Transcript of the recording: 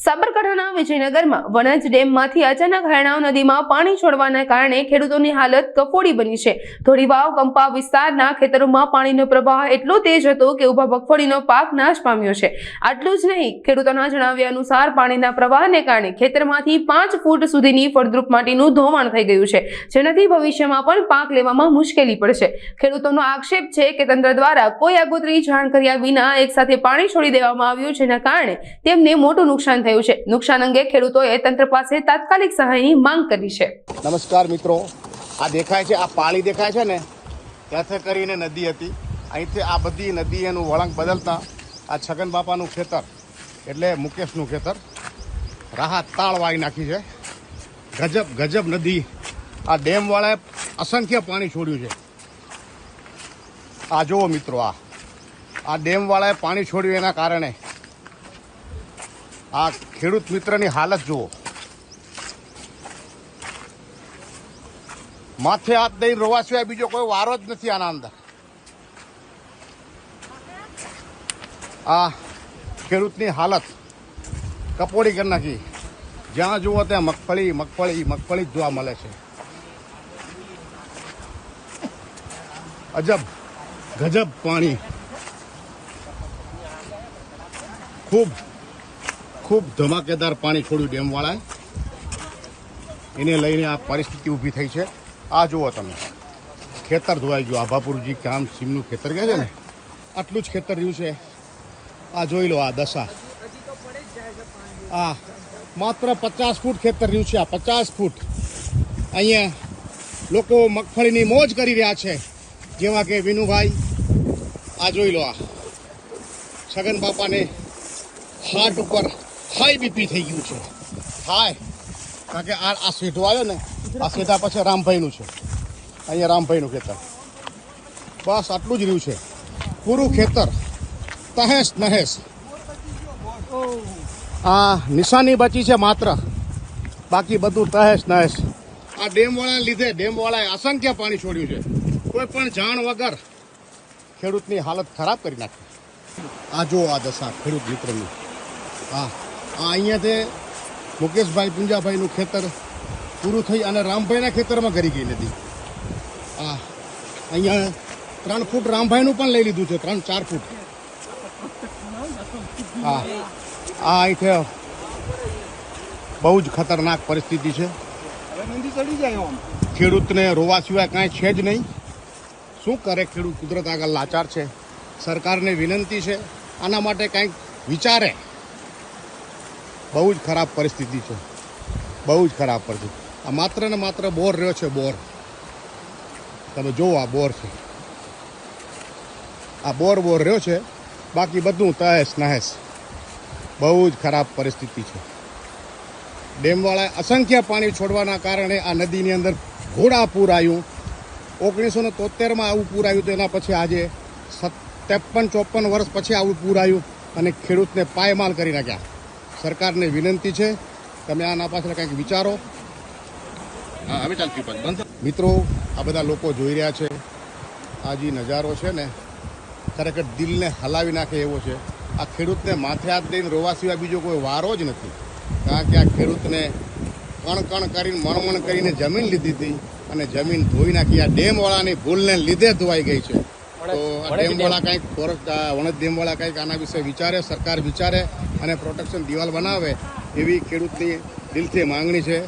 સાબરકાંઠાના વિજયનગરમાં વણજ ડેમમાંથી અચાનક હરણાવ નદીમાં પાણી છોડવાના કારણે ખેડૂતોની હાલત કફોડી બની છે। ધોળીવાવ કંપા વિસ્તારના ખેતરોમાં પાણીનો પ્રવાહ એટલો તેજ હતો કે ઊભા મગફળીનો પાક નાશ પામ્યો છે। આટલું જ નહીં, ખેડૂતોના જણાવ્યા અનુસાર પાણીના પ્રવાહને કારણે ખેતરમાંથી 5 ફૂટ સુધીની ફળદ્રુપ માટીનું ધોવાણ થઈ ગયું છે, જેનાથી ભવિષ્યમાં પણ પાક લેવામાં મુશ્કેલી પડશે। ખેડૂતોનો આક્ષેપ છે કે તંત્ર દ્વારા કોઈ આગોતરી જાણ કર્યા વિના એકસાથે પાણી છોડી દેવામાં આવ્યું, જેના કારણે તેમને મોટું નુકસાન થયું છે। નુકસાન અંગે ખેડૂતોએ તંત્ર પાસે તાત્કાલિક સહાયની માંગ કરી છે। નમસ્કાર મિત્રો, આ દેખાય છે, આ પાળી દેખાય છે ને, ત્યાંથી કરીને નદી હતી, અહીંથી આ બધી નદી એનું વળાંક બદલતા આ છગન બાપાનું ખેતર એટલે મુકેશનું ખેતર રાહત તાળ વાળી નાખી છે। ગજબ નદી, આ ડેમવાળાએ અસંખ્ય પાણી છોડ્યું છે। આ જુઓ મિત્રો, આ ડેમવાળાએ પાણી છોડ્યું એના કારણે આ ખેડૂત મિત્રની હાલત જુઓ, માથે હાથ દઈને રોવા સિવાય બીજો કોઈ વારો જ નથી આના અંદર। આ ખેડૂતની હાલત કપોડી કરી નાખી। જ્યાં જુઓ ત્યાં મગફળી જ જોવા મળે છે। ગજબ પાણી, ખૂબ ધમાકેદાર પાણી છોડ્યું ડેમવાળાએ, એને લઈને આ પરિસ્થિતિ ઊભી થઈ છે। આ જુઓ તમે, ખેતર ધોવાઈ ગયું, આભાપુરજી કામ સીમનું ખેતર કહે છે ને, આટલું જ ખેતર રહ્યું છે। આ જોઈ લો, આ દશા, આ માત્ર 50 ફૂટ ખેતર રહ્યું છે। આ 50 ફૂટ અહીંયા લોકો મગફળીની મોજ કરી રહ્યા છે, જેવા કે વિનુભાઈ। આ જોઈ લો, આ છગન બાપાને હાર્ટ ઉપર હાઈ બીપી થઈ ગયું છે, હાય, કારણ કે આ સીધો આવ્યો ને, આ સીધા પછી રામભાઈનું છે, અહીંયા રામભાઈનું ખેતર, બસ આટલું જ રહ્યું છે। પૂરું ખેતર તહેસ નહેસ। આ નિશાની બચી છે માત્ર, બાકી બધું તહેસ નહેસ। આ ડેમવાળાને લીધે ડેમવાળાએ અસંખ્ય પાણી છોડ્યું છે, કોઈ પણ જાણ વગર ખેડૂતની હાલત ખરાબ કરી નાખી। આ જો આ દશા ખેડૂત મિત્રની, આ અહીંયાથી મુકેશભાઈ પુંજાભાઈનું ખેતર પૂરું થઈ અને રામભાઈના ખેતરમાં કરી ગઈ નદી। આ અહીંયા 3 ફૂટ રામભાઈનું પણ લઈ લીધું છે, 3-4 ફૂટ। આ અહીંથી બહુ જ ખતરનાક પરિસ્થિતિ છે। ખેડૂતને રોવા સિવાય કાંઈ છે જ નહીં। શું કરે ખેડૂત? કુદરત આગળ લાચાર છે। સરકારને વિનંતી છે, આના માટે કંઈક વિચારે। બહુ જ ખરાબ પરિસ્થિતિ છે, બહુ જ ખરાબ પરિસ્થિતિ। આ માત્ર ને માત્ર બોર રહ્યો છે, બોર તમે જુઓ, આ બોર છે, આ બોર રહ્યો છે, બાકી બધું તહેસ નહેસ। બહુ જ ખરાબ પરિસ્થિતિ છે। ડેમવાળાએ અસંખ્ય પાણી છોડવાના કારણે આ નદીની અંદર ઘોડા પૂર આવ્યું। 1973માં આવું પૂર આવ્યું, તો એના પછી આજે 53-54 વર્ષ પછી આવું પૂર આવ્યું અને ખેડૂતને પાયમાલ કરી નાખ્યા। સરકારને વિનંતી છે, તમે આના પાછળ કંઈક વિચારો। મિત્રો, આ બધા લોકો જોઈ રહ્યા છે, આ જે નજારો છે ને, ખરેખર દિલને હલાવી નાખે એવો છે। આ ખેડૂતને માથે હાથ દઈને રોવા સિવાય બીજો કોઈ વારો જ નથી, કારણ કે આ ખેડૂતને કણ કરીને મણ કરીને જમીન લીધી હતી અને જમીન ધોઈ નાખી। આ ડેમવાળાની ભૂલને લીધે ધોવાઈ ગઈ છે। તો આ ડેમવાળા કંઈક વણજ ડેમવાળા કંઈક આના વિશે વિચારે, સરકાર વિચારે અને પ્રોટેક્શન દિવાલ બનાવે, એવી ખેડૂતની દિલથી માંગણી છે।